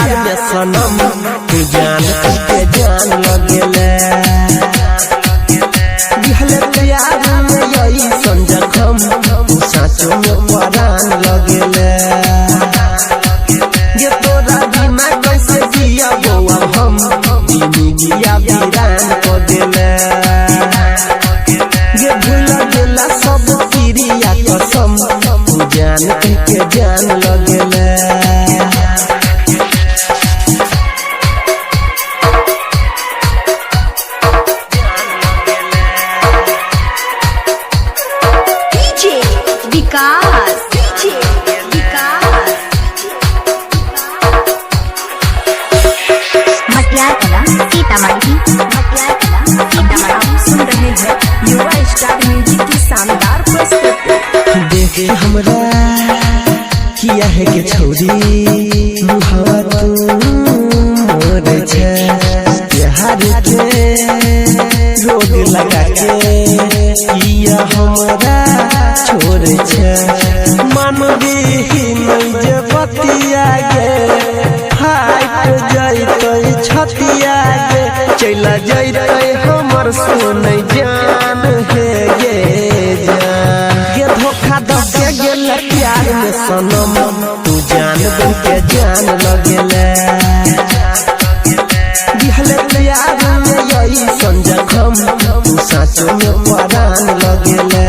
प्यार में सनम तू जान के जान लगेले दिहले प्यार में यही संजखम तू साचो में परान लगेले ये तोरा बिना कैसे जिया बोआ हम जिंदगिया वीरान को देले ये भूल गेला सब क्रिया कसम तू जान के जान लगेले सुन रहे हैं युवा स्टार म्यूजिक की शानदार प्रस्तुति। देखे हमरा किया है के छोड़ी मुहावा तू मोर छे प्यार के रोग लगा के किया हमरा छोड़ छे मन भी नहीं जे बतिया गे फाट जाइतै छतिया गे चला जाइतै हमर सोनै जान है ये धोखा दे गेल प्यार में सनम तू जान बन के जान लगेले दिहले प्यार में यही संजखम तू साचो में परान लगेले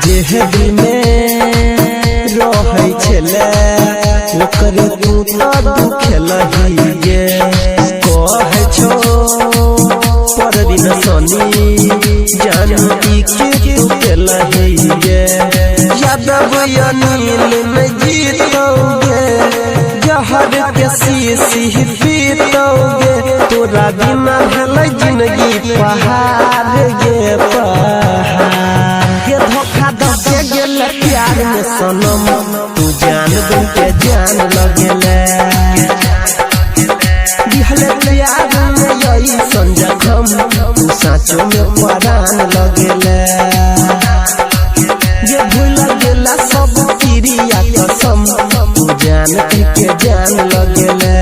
जेहदी में रहै छले ओकरे तू तो दुखेलही गे कहै छो पर दिन सनी जानू की तू केलही गे यादव अनिल में जीतोगे जहर के शीशी पीतोगे तोरा बिना भेलै जिंदगी पहाड़ गे पहाड़ प्यार में सनम तू जान बन के जान लगेले दिहले प्यार में यही संजखम तू साचो में परान लगेले ये भूल गेला सब क्रिया कसम तू जान के जान लगेले।